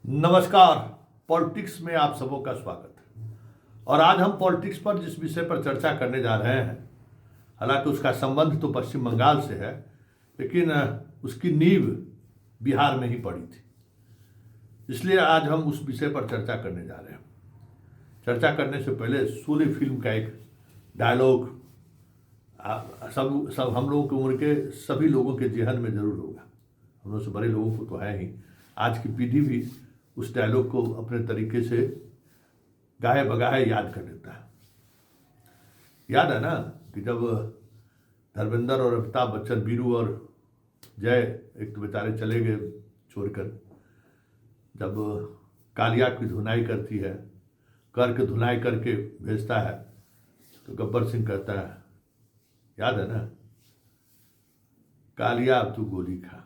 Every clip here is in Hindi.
नमस्कार। पॉलिटिक्स में आप सबों का स्वागत है। और आज हम पॉलिटिक्स पर जिस विषय पर चर्चा करने जा रहे हैं, हालांकि उसका संबंध तो पश्चिम बंगाल से है, लेकिन उसकी नींव बिहार में ही पड़ी थी। इसलिए आज हम उस विषय पर चर्चा करने जा रहे हैं। चर्चा करने से पहले शोले फिल्म का एक डायलॉग सब हम लोगों की उम्र के सभी लोगों के जेहन में जरूर होगा। हम लोग से बड़े लोगों को तो है ही, आज की पीढ़ी भी उस डायलॉग को अपने तरीके से गाहे बगाहे याद कर लेता है। याद है ना कि जब धर्मेंद्र और अमिताभ बच्चन, बीरू और जय एक तो बेचारे चले गए छोड़कर, जब कालिया की धुनाई करती है, कर के धुनाई करके भेजता है, तो गब्बर सिंह कहता है, याद है ना, कालिया अब तू गोली खा।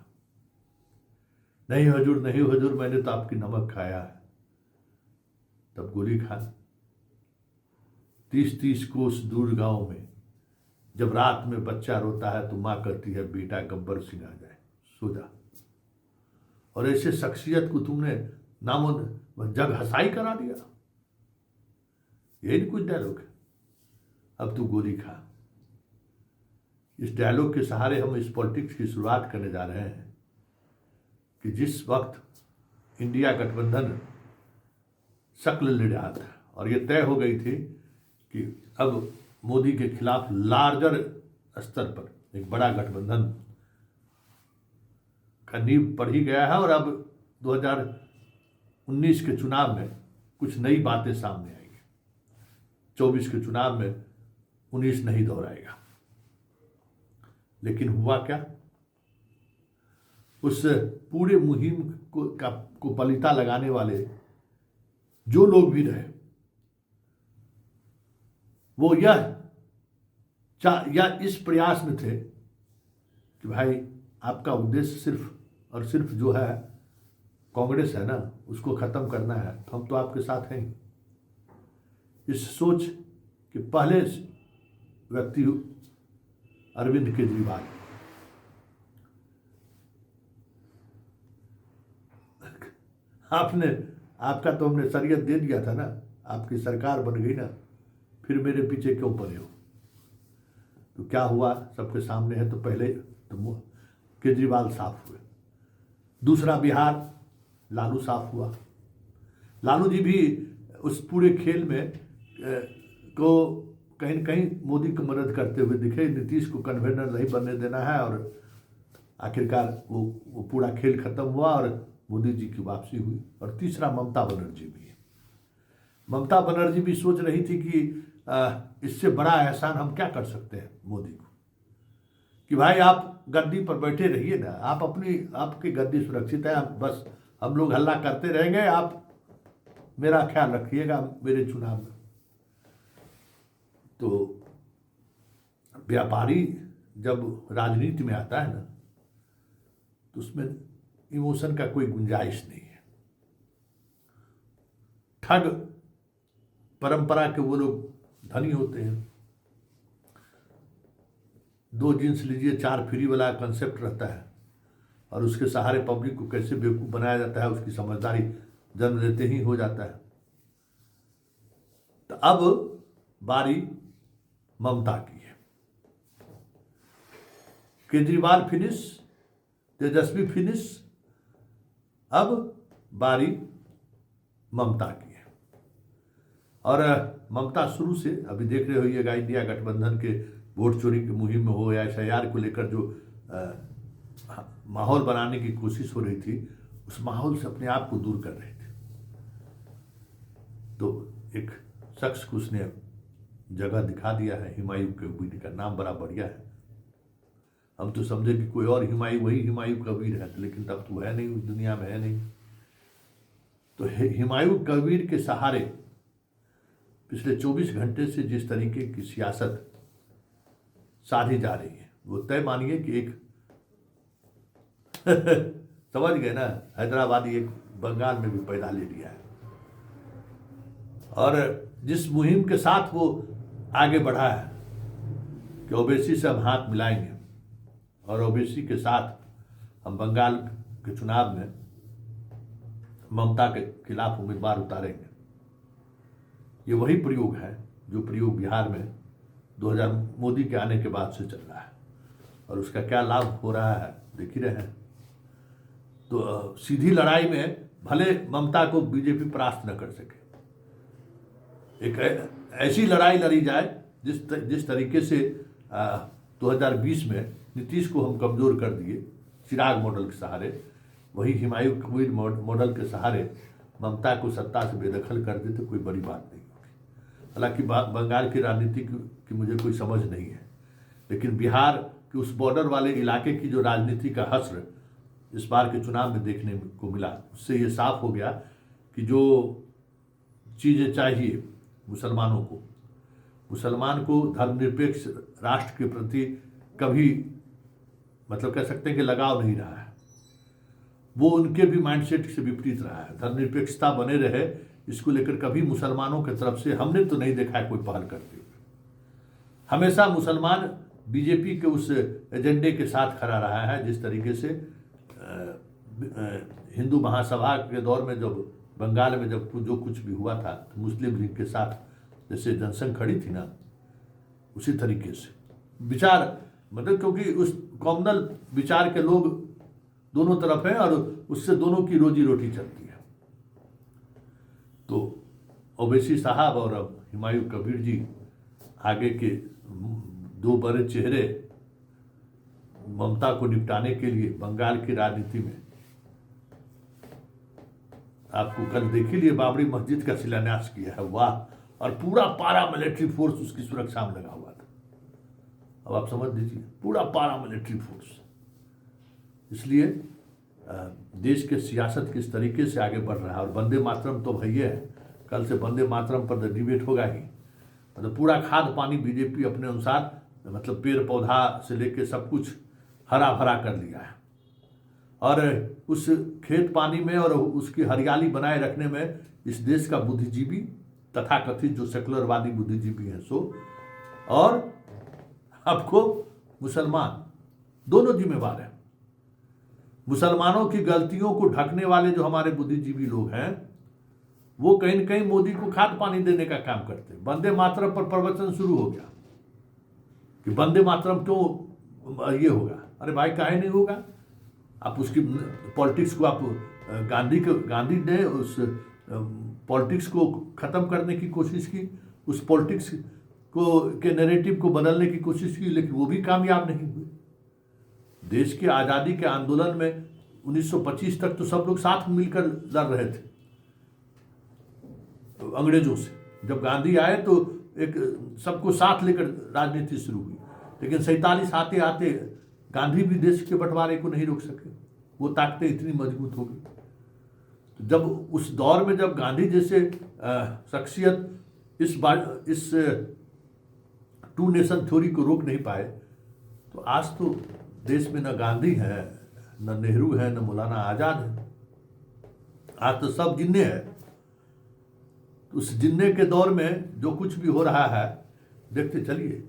नहीं हुजूर, मैंने तो आपकी नमक खाया है। तब गोली खा। 30-30 कोस दूर गांव में जब रात में बच्चा रोता है तो माँ कहती है, बेटा गब्बर सिंह आ जाए, सो जा। और ऐसे शख्सियत को तुमने नामो जग हसाई करा दिया। यही कुछ डायलॉग है, अब तू गोली खा। इस डायलॉग के सहारे हम इस पॉलिटिक्स की शुरुआत करने जा रहे हैं कि जिस वक्त इंडिया गठबंधन शक्ल ले रहा था और ये तय हो गई थी कि अब मोदी के खिलाफ लार्जर स्तर पर एक बड़ा गठबंधन का नींव पड़ ही गया है, और अब 2019 के चुनाव में कुछ नई बातें सामने आएंगी। 24 के चुनाव में 19 नहीं दोहराएगा। लेकिन हुआ क्या? उस पूरे मुहिम को पलीता लगाने वाले जो लोग भी रहे, वो या इस प्रयास में थे कि भाई आपका उद्देश्य सिर्फ और सिर्फ जो है कांग्रेस है ना, उसको खत्म करना है, तो हम तो आपके साथ हैं। इस सोच के पहले व्यक्ति अरविंद केजरीवाल, आपका तो हमने शरीयत दे दिया था ना, आपकी सरकार बन गई ना, फिर मेरे पीछे क्यों पड़े हो? तो क्या हुआ सबके सामने है। तो पहले तो केजरीवाल साफ हुए, दूसरा बिहार लालू साफ हुआ। लालू जी भी उस पूरे खेल में को कहीं न कहीं मोदी की मदद करते हुए दिखे। नीतीश को कन्वेनर नहीं बनने देना है, और आखिरकार वो पूरा खेल खत्म हुआ और मोदी जी की वापसी हुई। और तीसरा ममता बनर्जी भी है। ममता बनर्जी भी सोच रही थी कि इससे बड़ा एहसान हम क्या कर सकते हैं मोदी को, कि भाई आप गद्दी पर बैठे रहिए ना, आपकी गद्दी सुरक्षित है, बस हम लोग हल्ला करते रहेंगे, आप मेरा ख्याल रखिएगा मेरे चुनाव में। तो व्यापारी जब राजनीति में आता है ना, तो उसमें इमोशन का कोई गुंजाइश नहीं है। ठग परंपरा के वो लोग धनी होते हैं। 2 जींस लीजिए 4 फ्री वाला कंसेप्ट रहता है, और उसके सहारे पब्लिक को कैसे बेवकूफ बनाया जाता है, उसकी समझदारी जन्म लेते ही हो जाता है। तो अब बारी ममता की है। केजरीवाल फिनिश, तेजस्वी फिनिश, अब बारी ममता की है। और ममता शुरू से, अभी देख रहे होइएगा, इंडिया गठबंधन के वोट चोरी की मुहिम में हो या SIR को लेकर जो माहौल बनाने की कोशिश हो रही थी, उस माहौल से अपने आप को दूर कर रहे थे। तो एक शख्स को उसने जगह दिखा दिया है, हुमायूं कबीर का नाम बड़ा बढ़िया है। हम तो समझे कि कोई और वही हुमायूं कबीर है, लेकिन तब तो है नहीं, उस दुनिया में है नहीं। तो हुमायूं कबीर के सहारे पिछले 24 घंटे से जिस तरीके की सियासत साधी जा रही है, वो तय मानिए कि एक समझ गए ना, हैदराबादी एक बंगाल में भी पैदा ले लिया है। और जिस मुहिम के साथ वो आगे बढ़ा है कि ओबीसी से हम हाथ मिलाएंगे, और ओबीसी के साथ हम बंगाल के चुनाव में ममता के खिलाफ उम्मीदवार उतारेंगे। ये वही प्रयोग है जो प्रयोग बिहार में 2000 मोदी के आने के बाद से चल रहा है, और उसका क्या लाभ हो रहा है देख ही रहे हैं। तो सीधी लड़ाई में भले ममता को बीजेपी परास्त न कर सके, एक ऐसी लड़ाई लड़ी जाए जिस तरीके से 2020 में नीतीश को हम कमज़ोर कर दिए चिराग मॉडल के सहारे, वही हुमायूं कबीर मॉडल के सहारे ममता को सत्ता से बेदखल कर देते, कोई बड़ी बात नहीं होगी। हालांकि बंगाल की राजनीति की मुझे कोई समझ नहीं है, लेकिन बिहार के उस बॉर्डर वाले इलाके की जो राजनीति का हश्र इस बार के चुनाव में देखने को मिला, उससे ये साफ हो गया कि जो चीज़ें चाहिए मुसलमान को धर्मनिरपेक्ष राष्ट्र के प्रति कभी मतलब कह सकते हैं कि लगाव नहीं रहा है, वो उनके भी माइंडसेट से विपरीत रहा है। धर्मनिरपेक्षता बने रहे, इसको लेकर कभी मुसलमानों की तरफ से हमने तो नहीं देखा है कोई पहल करते हुए। हमेशा मुसलमान बीजेपी के उस एजेंडे के साथ खड़ा रहा है, जिस तरीके से हिंदू महासभा के दौर में जब बंगाल में जब जो कुछ भी हुआ था तो मुस्लिम लीग के साथ जैसे जनसंघ खड़ी थी ना, उसी तरीके से विचार मतलब, क्योंकि उस कॉमनल विचार के लोग दोनों तरफ हैं और उससे दोनों की रोजी रोटी चलती है। तो ओवैसी साहब और अब हुमायूं कबीर जी आगे के दो बड़े चेहरे ममता को निपटाने के लिए बंगाल की राजनीति में। आपको कल देख ही लिए बाबरी मस्जिद का शिलान्यास किया है, वाह, और पूरा पारा मिलिट्री फोर्स उसकी सुरक्षा में लगा हुआ था। अब आप समझ लीजिए, पूरा पारा मिलिट्री फोर्स। इसलिए देश के सियासत किस तरीके से आगे बढ़ रहा है, और वंदे मातरम तो भैया है, कल से वंदे मातरम पर डिबेट होगा ही। मतलब पूरा खाद पानी बीजेपी अपने अनुसार, मतलब पेड़ पौधा से लेकर सब कुछ हरा भरा कर लिया है, और उस खेत पानी में और उसकी हरियाली बनाए रखने में इस देश का बुद्धिजीवी तथाकथित जो सेकुलरवादी बुद्धिजीवी हैं सो, और आपको मुसलमान दोनों जिम्मेवार हैं। मुसलमानों की गलतियों को ढकने वाले जो हमारे बुद्धिजीवी लोग हैं, वो कहीं न कहीं मोदी को खाद पानी देने का काम करते हैं। वंदे मातरम पर प्रवचन शुरू हो गया कि वंदे मातरम क्यों ये होगा। अरे भाई, काहे नहीं होगा? आप उसकी पॉलिटिक्स को आप गांधी ने उस पॉलिटिक्स को ख़त्म करने की कोशिश की, उस पॉलिटिक्स को के नैरेटिव को बदलने की कोशिश की, लेकिन वो भी कामयाब नहीं हुए। देश के आज़ादी के आंदोलन में 1925 तक तो सब लोग साथ मिलकर लड़ रहे थे अंग्रेजों से। जब गांधी आए तो एक सबको साथ लेकर राजनीति शुरू हुई, लेकिन 47 आते आते गांधी भी देश के बंटवारे को नहीं रोक सके, वो ताकतें इतनी मजबूत हो गई। जब उस दौर में जब गांधी जैसे शख्सियत इस टू नेशन थ्योरी को रोक नहीं पाए, तो आज तो देश में न गांधी है, न नेहरू है, न मौलाना आज़ाद है, आज तो सब जिन्ने हैं। उस जिन्ने के दौर में जो कुछ भी हो रहा है देखते चलिए,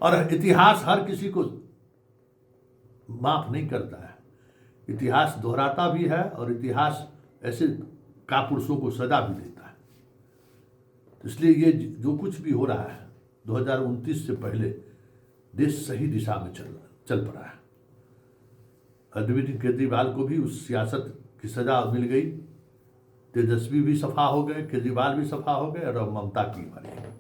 और इतिहास हर किसी को माफ नहीं करता है, इतिहास दोहराता भी है, और इतिहास ऐसे कापुरुषों को सजा भी देता है। इसलिए ये जो कुछ भी हो रहा है 2029 से पहले देश सही दिशा में चल पड़ा है। अरविंद केजरीवाल को भी उस सियासत की सजा मिल गई, तेजस्वी भी सफा हो गए, केजरीवाल भी सफा हो गए, और अब ममता की बारी है।